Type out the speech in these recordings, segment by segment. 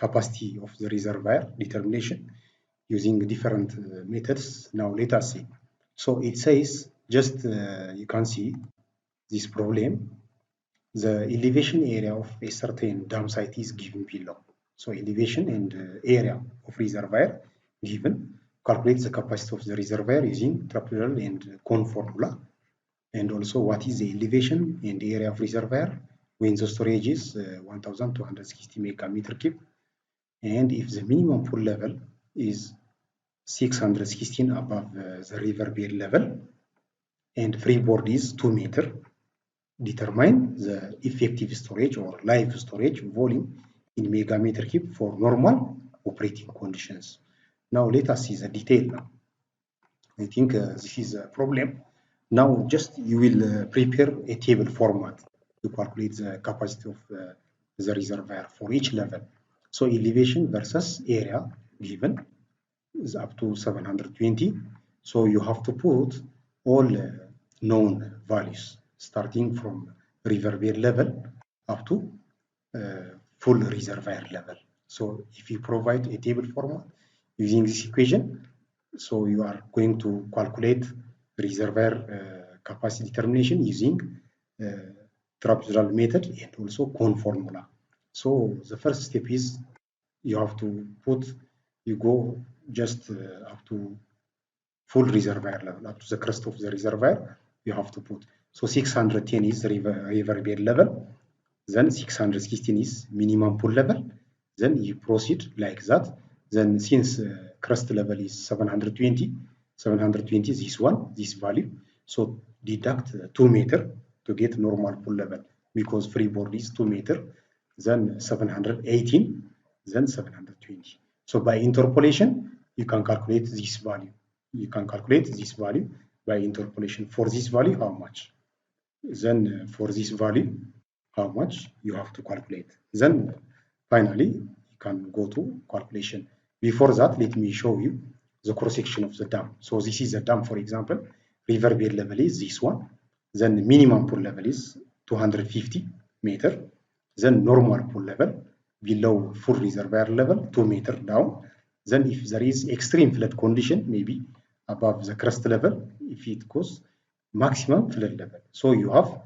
capacity of the reservoir determination using different methods. Now let us see. So it says, just you can see this problem. The elevation area of a certain dam site is given below. So elevation and area of reservoir given. Calculate the capacity of the reservoir using trapezoidal and cone formula. And also what is the elevation and area of reservoir when the storage is 1260 megameter cube. And if the minimum pool level is 616 above the river bed level and freeboard is 2 meter, determine the effective storage or live storage volume in megameter cube for normal operating conditions. Now let us see the detail now. I think this is a problem. Now just you will prepare a table format to calculate the capacity of the reservoir for each level. So elevation versus area given is up to 720. So you have to put all known values starting from river bed level up to full reservoir level. So if you provide a table format using this equation, so you are going to calculate reservoir capacity determination using trapezoidal method and also cone formula. So the first step is you have to put, you go just up to full reservoir level, up to the crest of the reservoir, you have to put. So 610 is river bed level, then 616 is minimum pool level, then you proceed like that. Then since crest level is 720 is this one, this value. So deduct 2 meter to get normal pool level because freeboard is 2 meter, then 718, then 720. So by interpolation, you can calculate this value. You can calculate this value by interpolation. For this value, how much? Then for this value, how much you have to calculate. Then finally, you can go to calculation. Before that, let me show you the cross-section of the dam. So this is a dam, for example. River bed level is this one. Then minimum pool level is 250 meter. Then normal pool level below full reservoir level, 2 meter down. Then if there is extreme flood condition, maybe above the crest level, if it goes maximum flood level. So you have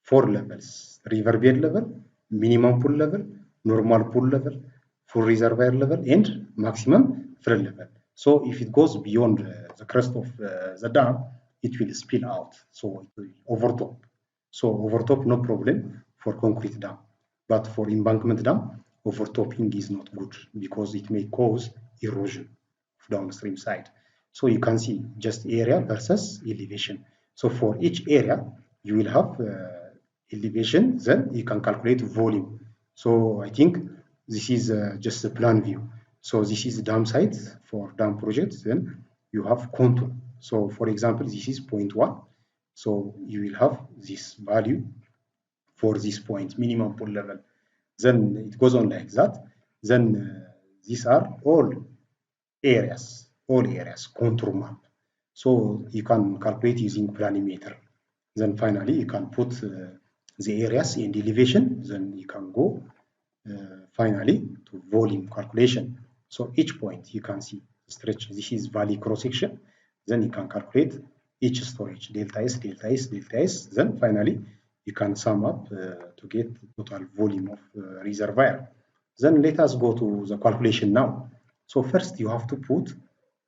4 levels: river bed level, minimum pool level, normal pool level, full reservoir level, and maximum flood level. So if it goes beyond the crest of the dam, it will spill out. So it will overtop. So overtop, no problem for concrete dam. But for embankment dam, overtopping is not good because it may cause erosion of downstream side. So you can see just area versus elevation. So for each area, you will have elevation, then you can calculate volume. So I think this is just a plan view. So this is dam site for dam projects, then you have contour. So for example, this is 0.1. So you will have this value for this point, minimum pool level. Then it goes on like that. Then these are all areas, contour map. So you can calculate using planimeter. Then finally, you can put the areas and elevation. Then you can go finally to volume calculation. So each point you can see stretch. This is valley cross section. Then you can calculate each storage, delta S, delta S, delta S. Then finally, you can sum up to get total volume of reservoir. Then let us go to the calculation now. So first you have to put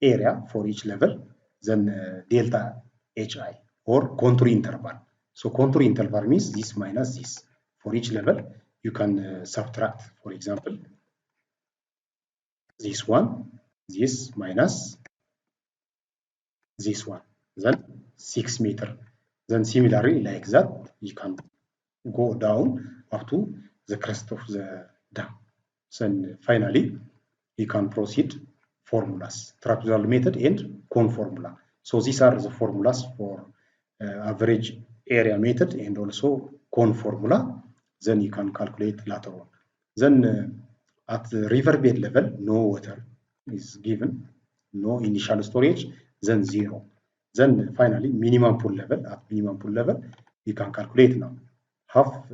area for each level, then delta HI or contour interval. So contour interval means this minus this. For each level, you can subtract, for example, this one, this minus this one, then 6 meter. Then similarly, like that, you can go down up to the crest of the dam. Then finally, you can proceed formulas, trapezoidal method and cone formula. So these are the formulas for average area method and also cone formula. Then you can calculate later on. Then at the riverbed level, no water is given, no initial storage, then 0. Then finally, minimum pool level. At minimum pool level, you can calculate now half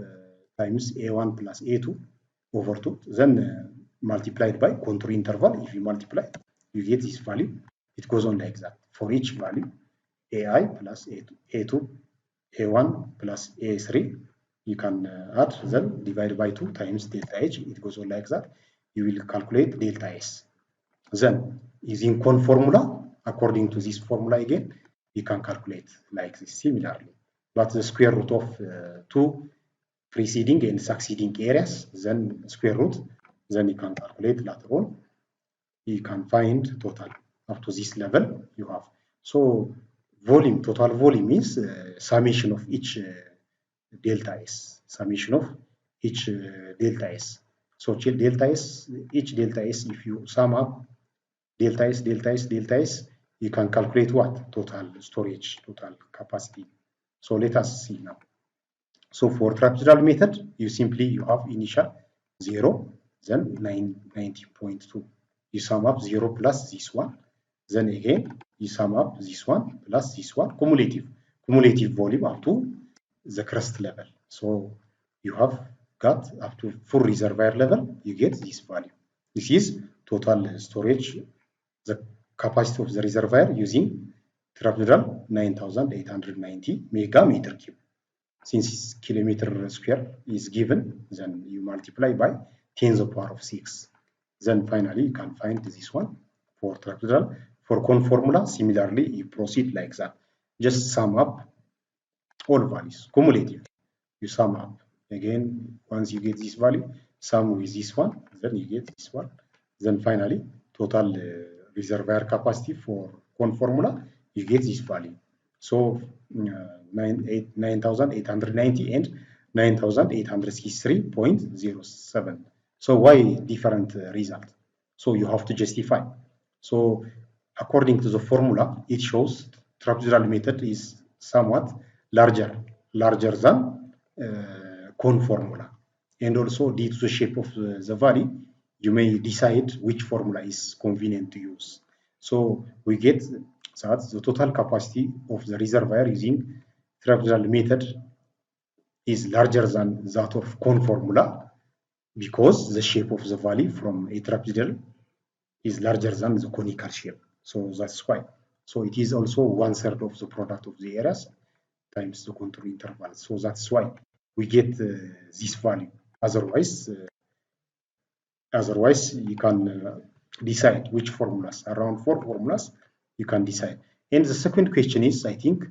times A1 plus A2 over 2. Then multiplied by contour interval. If you multiply, you get this value. It goes on like that. For each value, AI plus A2, A1 plus A3, you can add, then divide by 2 times delta H. It goes on like that. You will calculate delta S. Then, using con formula, according to this formula again, you can calculate like this similarly. But the square root of 2 preceding and succeeding areas, then square root, then you can calculate later on. You can find total up to this level you have. So volume, total volume is summation of each delta S, summation of each delta S. So delta S, each delta S, if you sum up delta S, delta S, delta S, you can calculate what? Total storage, total capacity. So let us see now. So for trapezoidal method, you have initial 0, then 90.2. You sum up 0 plus this one. Then again, you sum up this one plus this one, cumulative volume up to the crust level. So you have got up to full reservoir level, you get this value. This is total storage, the capacity of the reservoir using trapezoidal 9,890 megameter cube. Since kilometer square is given, then you multiply by 10 to the power of 6. Then finally, you can find this one for trapezoidal. For con formula, similarly, you proceed like that. Just sum up all values, cumulative. You sum up. Again, once you get this value, sum with this one, then you get this one. Then finally, total reservoir capacity for con formula, you get this value. So 9,890 and 9,863.07. So why different result? So you have to justify. So according to the formula, it shows trapezoidal method is somewhat larger than con formula. And also due to the shape of the valley, you may decide which formula is convenient to use. So we get that the total capacity of the reservoir using trapezoidal method is larger than that of con formula because the shape of the valley from a trapezoidal is larger than the conical shape. So that's why. So it is also 1/3 of the product of the areas times the contour interval. So that's why we get this value. Otherwise, you can decide which formulas. Around 4 formulas, you can decide. And the second question is, I think,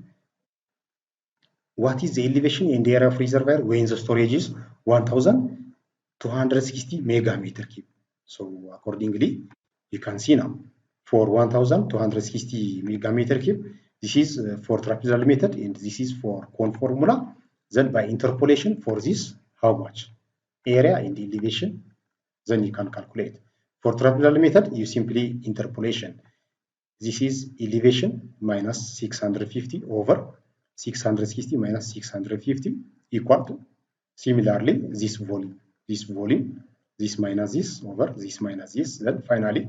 what is the elevation and the area of reservoir when the storage is 1,260 megameter cube? So accordingly, you can see now for 1,260 megameter cube, this is for trapezoidal method and this is for con formula. Then by interpolation for this, how much area and elevation, then you can calculate. For trapezoidal method, you simply interpolation. This is elevation minus 650 over 660 minus 650 equal to, similarly, this volume, this minus this over this minus this. Then finally,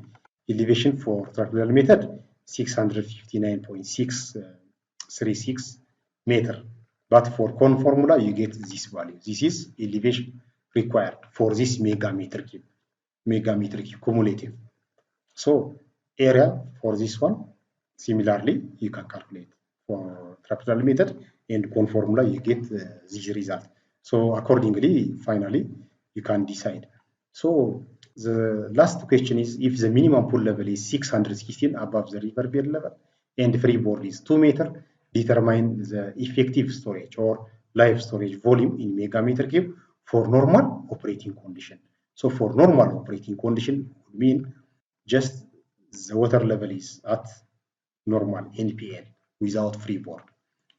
elevation for trapezoidal method, 659.636 meter. But for con formula, you get this value. This is elevation required for this megameter cube cumulative. So area for this one, similarly, you can calculate for trapezoidal method and con formula, you get this result. So accordingly, finally, you can decide. So the last question is, if the minimum pool level is 616 above the river bed level and freeboard is 2 meters, determine the effective storage or live storage volume in megameter cube for normal operating condition. So for normal operating condition would mean just the water level is at normal NPL without freeboard.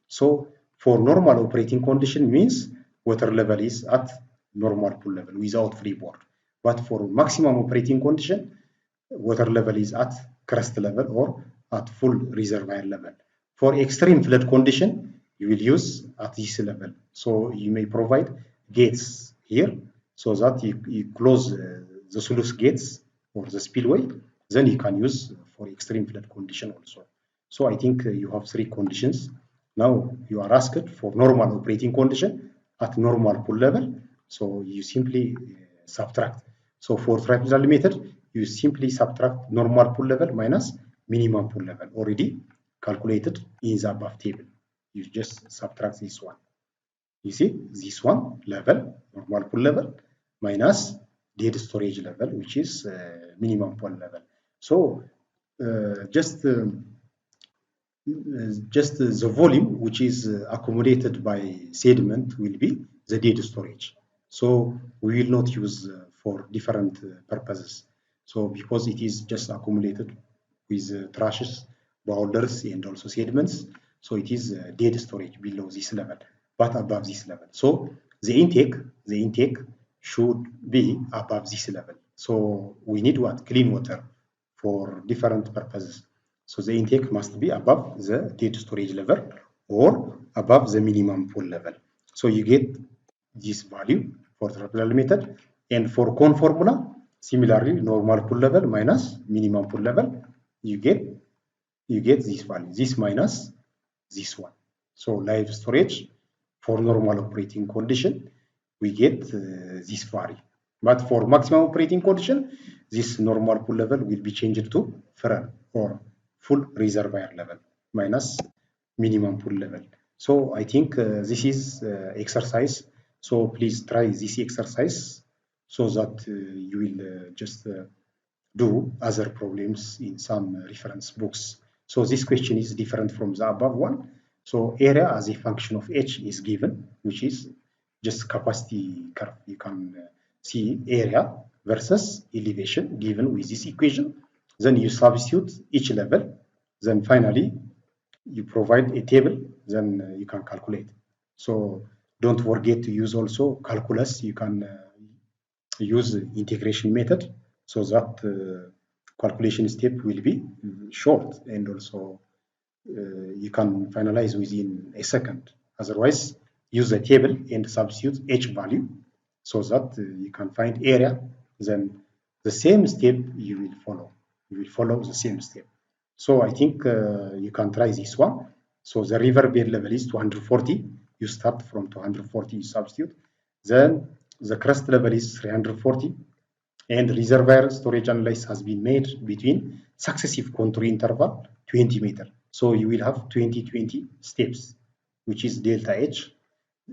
So for normal operating condition means water level is at normal pool level without freeboard. But for maximum operating condition, water level is at crest level or at full reservoir level. For extreme flood condition, you will use at this level. So you may provide gates here so that you close the sluice gates or the spillway. Then you can use for extreme flood condition also. So I think you have 3 conditions. Now you are asked for normal operating condition at normal pool level. So you simply subtract. So for trapezoidal method, you simply subtract normal pull level minus minimum pull level, already calculated in the above table. You just subtract this one. You see, this one level, normal pull level, minus dead storage level, which is minimum pull level. So just the volume which is accommodated by sediment will be the dead storage. So we will not use for different purposes. So because it is just accumulated with trashes, boulders, and also sediments, so it is dead storage below this level, but above this level. So the intake should be above this level. So we need what? Clean water for different purposes. So the intake must be above the dead storage level or above the minimum pull level. So you get this value for the trapezoidal method. And for cone formula, similarly, normal pull level minus minimum pull level, you get this value, this minus this one. So live storage for normal operating condition, we get this value. But for maximum operating condition, this normal pull level will be changed to Fresnel or full reservoir level minus minimum pull level. So I think this is exercise. So please try this exercise so that you will just do other problems in some reference books. So this question is different from the above one. So area as a function of h is given, which is just capacity curve. You can see area versus elevation given with this equation. Then you substitute each level. Then finally, you provide a table. Then you can calculate. So don't forget to use also calculus. You can use the integration method so that calculation step will be short and also you can finalize within a second. Otherwise, use the table and substitute h value so that you can find area. Then the same step you will follow. You will follow the same step. So I think you can try this one. So the river bed level is 240. You start from 240, you substitute. Then the crust level is 340. And reservoir storage analysis has been made between successive contour interval 20 meter. So you will have 20 steps, which is delta H,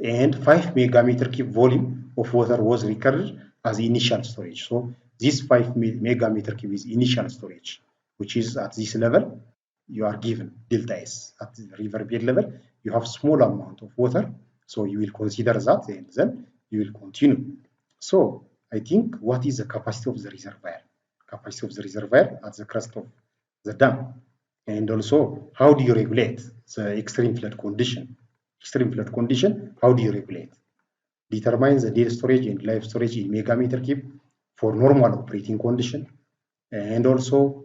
and 5 megameter cube volume of water was recorded as initial storage. So this 5 megameter cube is initial storage, which is at this level you are given delta S. At the river bed level, you have small amount of water, so you will consider that and then you will continue. So I think what is the capacity of the reservoir? Capacity of the reservoir at the crest of the dam. And also, how do you regulate the extreme flood condition? Extreme flood condition, how do you regulate? Determine the dead storage and live storage in megameter cube for normal operating condition. And also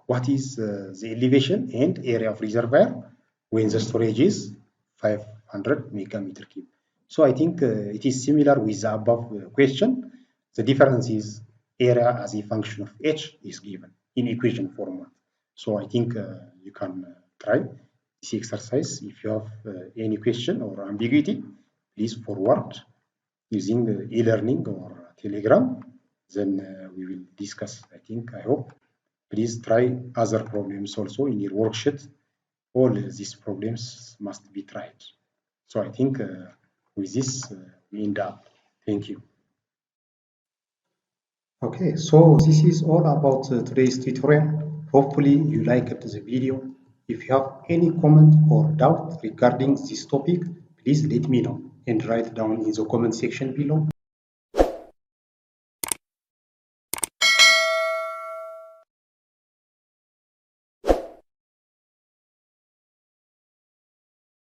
what is the elevation and area of reservoir when the storage is 500 megameter cube. So I think it is similar with the above question. The difference is area as a function of h is given in equation format. So I think you can try this exercise. If you have any question or ambiguity, please forward using the e-learning or Telegram. Then we will discuss. I hope. Please try other problems also in your worksheet. All these problems must be tried. So I think with this, we end up. Thank you. Okay, so this is all about today's tutorial. Hopefully you liked the video. If you have any comment or doubt regarding this topic, please let me know and write down in the comment section below.